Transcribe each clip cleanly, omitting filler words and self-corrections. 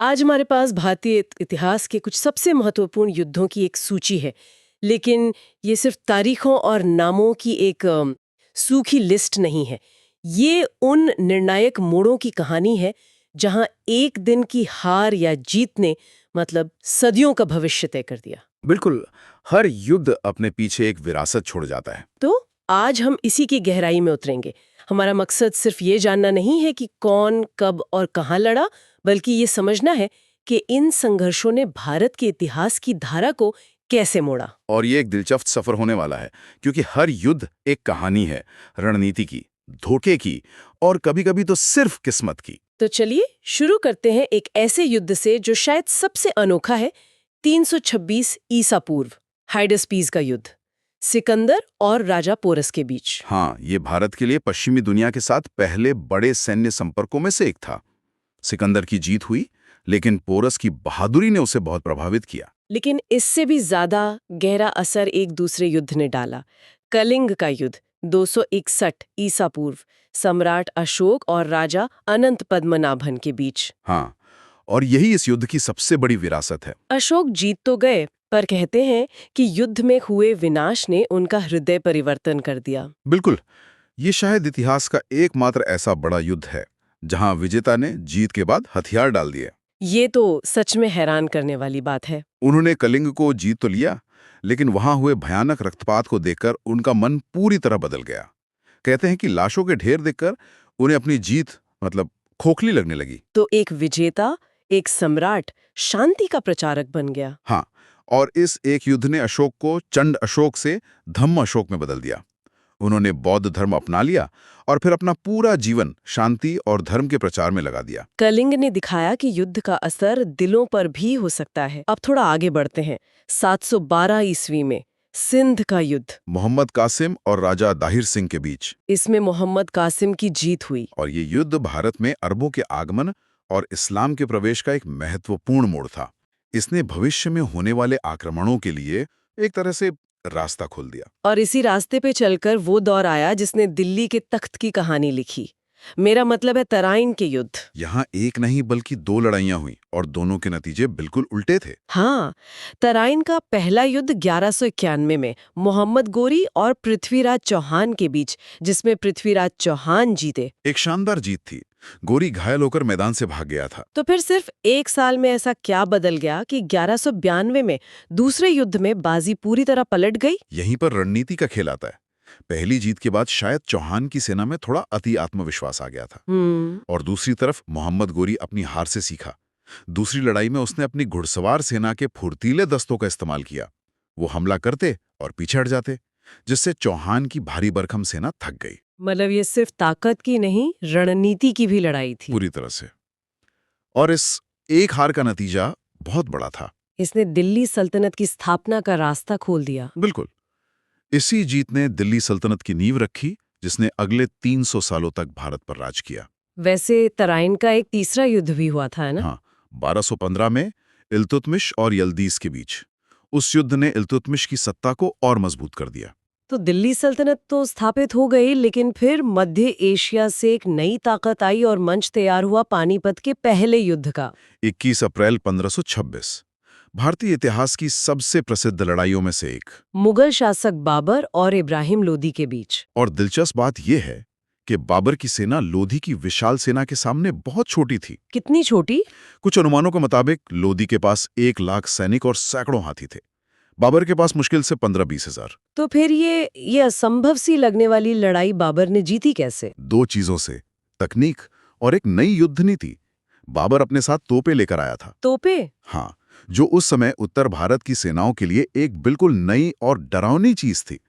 आज हमारे पास भारतीय इतिहास के कुछ सबसे महत्वपूर्ण युद्धों की एक सूची है, लेकिन ये सिर्फ तारीखों और नामों की एक सूखी लिस्ट नहीं है। ये उन निर्णायक मोड़ों की कहानी है जहां एक दिन की हार या जीत ने मतलब सदियों का भविष्य तय कर दिया। बिल्कुल। हर युद्ध अपने पीछे एक विरासत छोड़ जाता है। तो आज हम इसी की गहराई में उतरेंगे। हमारा मकसद सिर्फ ये जानना नहीं है कि कौन, कब और कहाँ लड़ा, बल्कि ये समझना है कि इन संघर्षों ने भारत के इतिहास की धारा को कैसे मोड़ा। और ये एक दिलचस्प सफर होने वाला है, क्योंकि हर युद्ध एक कहानी है, रणनीति की, धोखे की और कभी-कभी तो सिर्फ किस्मत की। तो चलिए शुरू करते हैं एक ऐसे युद्ध से जो शायद सबसे अनोखा है। 326 ईसा पूर्व, हाइडस्पीस का युद्ध, सिकंदर और राजा पोरस के बीच। हाँ, ये भारत के लिए पश्चिमी दुनिया के साथ पहले बड़े सैन्य संपर्कों में से एक था। सिकंदर की जीत हुई, लेकिन पोरस की बहादुरी ने उसे बहुत प्रभावित किया। लेकिन इससे भी ज्यादा गहरा असर एक दूसरे युद्ध ने डाला। कलिंग का युद्ध 261 ईसा पूर्व, सम्राट अशोक और राजा अनंत पद्मनाभन के बीच। हाँ, और यही इस युद्ध की सबसे बड़ी विरासत है। अशोक जीत तो गए, पर कहते हैं कि युद्ध में हुए विनाश ने उनका हृदय परिवर्तन कर दिया। बिल्कुल। ये शायद इतिहास का एकमात्र ऐसा बड़ा युद्ध है जहां विजेता ने जीत के बाद हथियार डाल दिए। ये तो सच में हैरान करने वाली बात है। उन्होंने कलिंग को जीत तो लिया, लेकिन वहां हुए भयानक रक्तपात को देखकर उनका मन पूरी तरह बदल गया। कहते हैं कि लाशों के ढेर देखकर उन्हें अपनी जीत खोखली लगने लगी। तो एक विजेता, एक सम्राट, शांति का प्रचारक बन गया। हाँ, और इस एक युद्ध ने अशोक को चंड अशोक से धम्म अशोक में बदल दिया। उन्होंने बौद्ध धर्म अपना लिया और फिर अपना पूरा जीवन शांति और धर्म के प्रचार में लगा दिया। कलिंग ने दिखाया कि युद्ध का असर दिलों पर भी हो सकता है। अब थोड़ा आगे बढ़ते हैं। 712 ईस्वी में सिंध का युद्ध, मोहम्मद कासिम और राजा दाहिर सिंह के बीच। इसमें मोहम्मद कासिम की जीत हुई। और ये युद्ध भारत में अरबों के आगमन और इस्लाम के प्रवेश का एक महत्वपूर्ण मोड़ था। इसने भविष्य में होने वाले आक्रमणों के लिए एक तरह से रास्ता खोल दिया। और इसी रास्ते पे चलकर वो दौर आया जिसने दिल्ली के तख्त की कहानी लिखी। मेरा मतलब है तराइन के युद्ध। यहाँ एक नहीं बल्कि दो लड़ाइयाँ हुई और दोनों के नतीजे बिल्कुल उल्टे थे। हाँ, तराइन का पहला युद्ध 1191 में मोहम्मद गोरी और पृथ्वीराज चौहान के बीच, जिसमें पृथ्वीराज चौहान जीते। एक शानदार जीत थी। गोरी घायल होकर मैदान से भाग गया था। तो फिर सिर्फ एक साल में ऐसा क्या बदल गया कि 1192 में दूसरे युद्ध में बाजी पूरी तरह पलट गई? यहीं पर रणनीति का खेल आता है। पहली जीत के बाद शायद चौहान की सेना में थोड़ा अति आत्मविश्वास आ गया था, और दूसरी तरफ मोहम्मद गोरी अपनी हार से सीखा। दूसरी लड़ाई में उसने अपनी घुड़सवार सेना के फुर्तीले दस्तों का इस्तेमाल किया। वो हमला करते और पीछे हट जाते, जिससे चौहान की भारी भरकम सेना थक गई। मतलब ये सिर्फ ताकत की नहीं, रणनीति की भी लड़ाई थी। पूरी तरह से। और इस एक हार का नतीजा बहुत बड़ा था। इसने दिल्ली सल्तनत की स्थापना का रास्ता खोल दिया। बिल्कुल। इसी जीत ने दिल्ली सल्तनत की नींव रखी, जिसने अगले 300 सालों तक भारत पर राज किया। वैसे तराइन का एक तीसरा युद्ध भी हुआ था, है ना? हाँ, 1215 में इल्तुतमिश और यल्दीज के बीच। उस युद्ध ने इल्तुतमिश की सत्ता को और मजबूत कर दिया। तो दिल्ली सल्तनत तो स्थापित हो गई, लेकिन फिर मध्य एशिया से एक नई ताकत आई और मंच तैयार हुआ पानीपत के पहले युद्ध का। 21 अप्रैल 1526, भारतीय इतिहास की सबसे प्रसिद्ध लड़ाइयों में से एक। मुगल शासक बाबर और इब्राहिम लोदी के बीच। और दिलचस्प बात यह है कि बाबर की सेना लोधी की विशाल सेना के सामने बहुत छोटी थी। कितनी छोटी? कुछ अनुमानों के मुताबिक लोधी के पास 1 लाख सैनिक और सैकड़ों हाथी थे। बाबर के पास मुश्किल से 15-20 हजार। तो फिर ये असंभव सी लगने वाली लड़ाई बाबर ने जीती कैसे? 2 चीजों से, तकनीक और एक नई युद्ध नीति। बाबर अपने साथ तोपें लेकर आया था। तोपें? हाँ, जो उस समय उत्तर भारत की सेनाओं के लिए एक बिल्कुल नई और डरावनी चीज थी।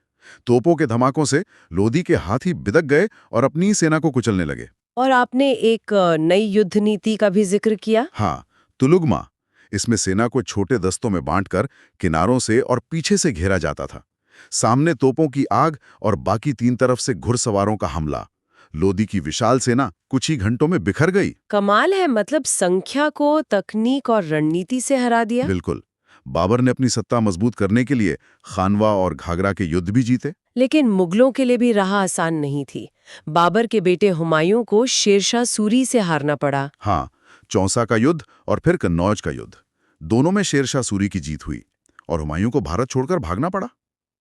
तोपों के धमाकों से लोधी के हाथी बिदक गए और अपनी सेना को कुचलने लगे। और आपने एक नई युद्ध नीति का भी जिक्र किया। हाँ, तुलुगमा। इसमें सेना को छोटे दस्तों में बांटकर किनारों से और पीछे से घेरा जाता था। सामने तोपों की आग और बाकी 3 तरफ से घुड़सवारों का हमला। लोधी की विशाल सेना कुछ ही घंटों में बिखर गई। कमाल है, मतलब संख्या को तकनीक और रणनीति से हरा दिया। बिल्कुल। बाबर ने अपनी सत्ता मजबूत करने के लिए खानवा और घाघरा के युद्ध भी जीते। लेकिन मुगलों के लिए भी राह आसान नहीं थी। बाबर के बेटे हुमायूं को शेरशाह सूरी से हारना पड़ा। हाँ, चौसा का युद्ध और फिर कन्नौज का युद्ध, दोनों में शेरशाह सूरी की जीत हुई और हुमायूं को भारत छोड़कर भागना पड़ा।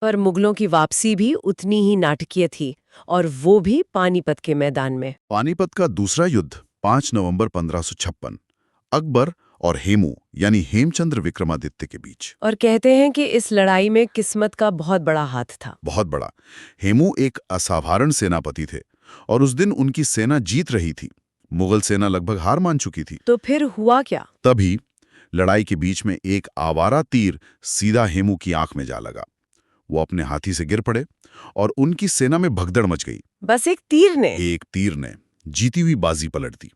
पर मुगलों की वापसी भी उतनी ही नाटकीय थी, और वो भी पानीपत के मैदान में। पानीपत का दूसरा युद्ध 5 नवंबर 1556, अकबर और हेमू यानी हेमचंद्र विक्रमादित्य के बीच। और कहते हैं कि इस लड़ाई में किस्मत का बहुत बड़ा हाथ था। बहुत बड़ा। हेमू एक असाधारण सेनापति थे और उस दिन उनकी सेना जीत रही थी। मुगल सेना लगभग हार मान चुकी थी। तो फिर हुआ क्या? तभी लड़ाई के बीच में एक आवारा तीर सीधा हेमू की आंख में जा लगा। वो अपने हाथी से गिर पड़े और उनकी सेना में भगदड़ मच गई। बस एक तीर ने? एक तीर ने जीती हुई बाजी पलट दी।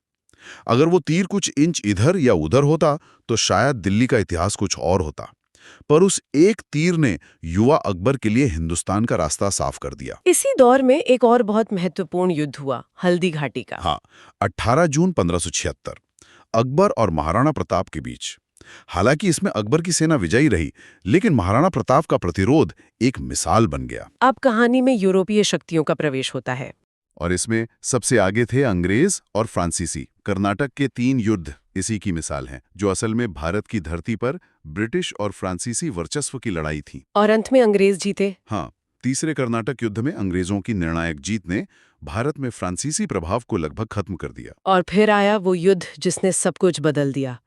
अगर वो तीर कुछ इंच इधर या उधर होता तो शायद दिल्ली का इतिहास कुछ और होता, पर उस एक तीर ने युवा अकबर के लिए हिंदुस्तान का रास्ता साफ कर दिया। इसी दौर में एक और बहुत महत्वपूर्ण युद्ध हुआ, हल्दी घाटी का। हाँ, 18 जून 1576, अकबर और महाराणा प्रताप के बीच। हालांकि इसमें अकबर की सेना विजयी रही, लेकिन महाराणा प्रताप का प्रतिरोध एक मिसाल बन गया। अब कहानी में यूरोपीय शक्तियों का प्रवेश होता है। और इसमें सबसे आगे थे अंग्रेज और फ्रांसीसी। कर्नाटक के 3 युद्ध इसी की मिसाल हैं, जो असल में भारत की धरती पर ब्रिटिश और फ्रांसीसी वर्चस्व की लड़ाई थी। और अंत में अंग्रेज जीते। हाँ, तीसरे कर्नाटक युद्ध में अंग्रेजों की निर्णायक जीत ने भारत में फ्रांसीसी प्रभाव को लगभग खत्म कर दिया। और फिर आया वो युद्ध जिसने सब कुछ बदल दिया,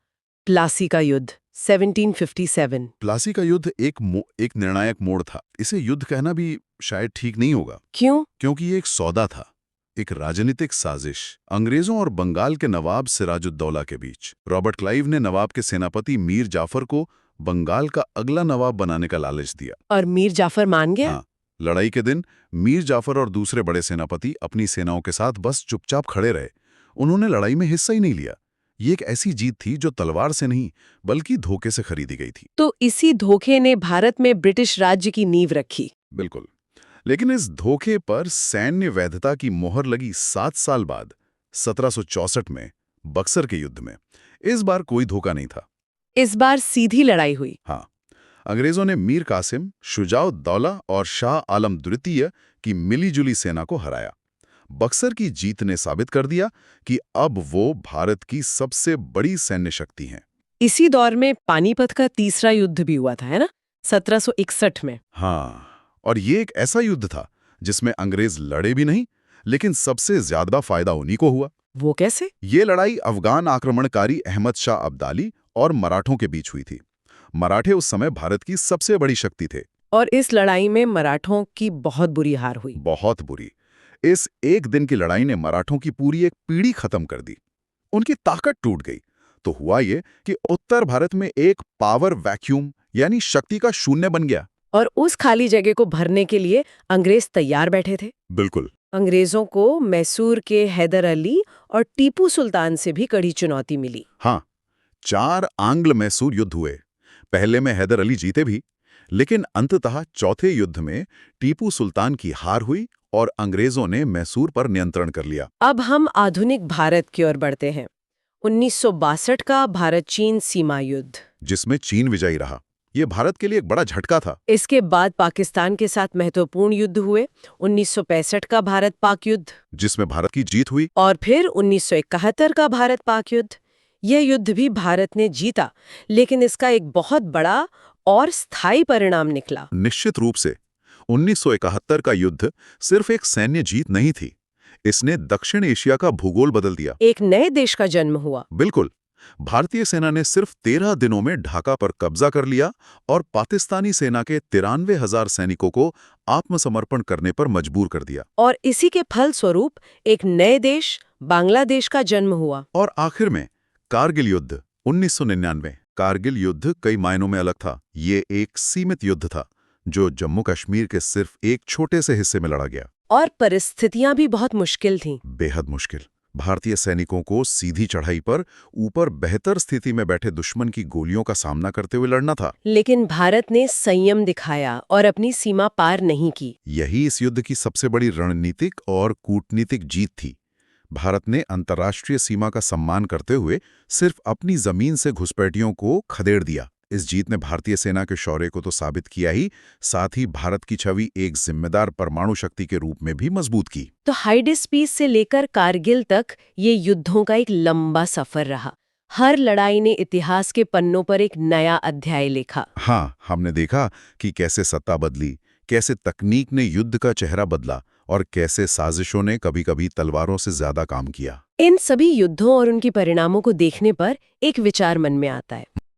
प्लासी का युद्ध 1757। प्लासी का युद्ध एक निर्णायक मोड़ था। इसे युद्ध कहना भी शायद ठीक नहीं होगा। क्यों? क्योंकि ये एक सौदा था, एक राजनीतिक साजिश अंग्रेजों और बंगाल के नवाब सिराजुद्दौला के बीच। रॉबर्ट क्लाइव ने नवाब के सेनापति मीर जाफर को बंगाल का अगला नवाब बनाने का लालच दिया। और मीर जाफर मान गया? हाँ, लड़ाई के दिन मीर जाफर और दूसरे बड़े सेनापति अपनी सेनाओं के साथ बस चुपचाप खड़े रहे। उन्होंने लड़ाई में हिस्सा ही नहीं लिया। ये एक ऐसी जीत थी जो तलवार से नहीं बल्कि धोखे से खरीदी गई थी। तो इसी धोखे ने भारत में ब्रिटिश राज्य की नींव रखी। बिल्कुल, लेकिन इस धोखे पर सैन्य वैधता की मोहर लगी 7 साल बाद 1764 में बक्सर के युद्ध में। इस बार कोई धोखा नहीं था। इस बार सीधी लड़ाई हुई। हाँ, अंग्रेजों ने मीर कासिम, शुजाउद्दौला और शाह आलम द्वितीय की मिलीजुली सेना को हराया। बक्सर की जीत ने साबित कर दिया कि अब वो भारत की सबसे बड़ी सैन्य शक्ति हैं। इसी दौर में पानीपत का तीसरा युद्ध भी हुआ था, है ना, 1761 में। हाँ, और ये एक ऐसा युद्ध था जिसमें अंग्रेज लड़े भी नहीं, लेकिन सबसे ज्यादा फायदा उन्हीं को हुआ। वो कैसे? ये लड़ाई अफगान आक्रमणकारी अहमद शाह अब्दाली और मराठों के बीच हुई थी। मराठे उस समय भारत की सबसे बड़ी शक्ति थे। और इस लड़ाई में मराठों की बहुत बुरी हार हुई। बहुत बुरी। इस एक दिन की लड़ाई ने मराठों की पूरी एक पीढ़ी खत्म कर दी। उनकी ताकत टूट गई। तो हुआ ये कि उत्तर भारत में एक पावर वैक्यूम यानी शक्ति का शून्य बन गया। और उस खाली जगह को भरने के लिए अंग्रेज तैयार बैठे थे। बिल्कुल। अंग्रेजों को मैसूर के हैदर अली और टीपू सुल्तान से भी कड़ी चुनौती मिली। हाँ, 4 आंग्ल मैसूर युद्ध हुए। पहले में हैदर अली जीते भी, लेकिन अंततः चौथे युद्ध में टीपू सुल्तान की हार हुई और अंग्रेजों ने मैसूर पर नियंत्रण कर लिया। अब हम आधुनिक भारत की ओर बढ़ते हैं। 1962 का भारत चीन सीमा युद्ध, जिसमें चीन विजयी रहा। ये भारत के लिए एक बड़ा झटका था। इसके बाद पाकिस्तान के साथ महत्वपूर्ण युद्ध हुए। 1965 का भारत पाक युद्ध, जिसमें भारत की जीत हुई। और फिर 1971 का भारत पाक युद्ध। यह युद्ध भी भारत ने जीता, लेकिन इसका एक बहुत बड़ा और स्थायी परिणाम निकला। निश्चित रूप से 1971 का युद्ध सिर्फ एक सैन्य जीत नहीं थी, इसने दक्षिण एशिया का भूगोल बदल दिया। एक नए देश का जन्म हुआ। बिल्कुल। भारतीय सेना ने सिर्फ 13 दिनों में ढाका पर कब्जा कर लिया और पाकिस्तानी सेना के 93,000 सैनिकों को आत्मसमर्पण करने पर मजबूर कर दिया। और इसी के फलस्वरूप एक नए देश बांग्लादेश का जन्म हुआ। और आखिर में कारगिल युद्ध 1999। कारगिल युद्ध कई मायनों में अलग था। ये एक सीमित युद्ध था जो जम्मू कश्मीर के सिर्फ एक छोटे से हिस्से में लड़ा गया। और परिस्थितियां भी बहुत मुश्किल थीं। बेहद मुश्किल। भारतीय सैनिकों को सीधी चढ़ाई पर ऊपर बेहतर स्थिति में बैठे दुश्मन की गोलियों का सामना करते हुए लड़ना था। लेकिन भारत ने संयम दिखाया और अपनी सीमा पार नहीं की। यही इस युद्ध की सबसे बड़ी रणनीतिक और कूटनीतिक जीत थी। भारत ने अंतर्राष्ट्रीय सीमा का सम्मान करते हुए सिर्फ अपनी जमीन से घुसपैठियों को खदेड़ दिया। इस जीत ने भारतीय सेना के शौर्य को तो साबित किया ही, साथ ही भारत की छवि एक जिम्मेदार परमाणु शक्ति के रूप में भी मजबूत की। तो हाइडेस्पीस से लेकर कारगिल तक ये युद्धों का एक लंबा सफर रहा। हर लड़ाई ने इतिहास के पन्नों पर एक नया अध्याय लिखा। हाँ, हमने देखा कि कैसे सत्ता बदली, कैसे तकनीक ने युद्ध का चेहरा बदला और कैसे साजिशों ने कभी-कभी तलवारों से ज्यादा काम किया। इन सभी युद्धों और उनके परिणामों को देखने पर एक विचार मन में आता है।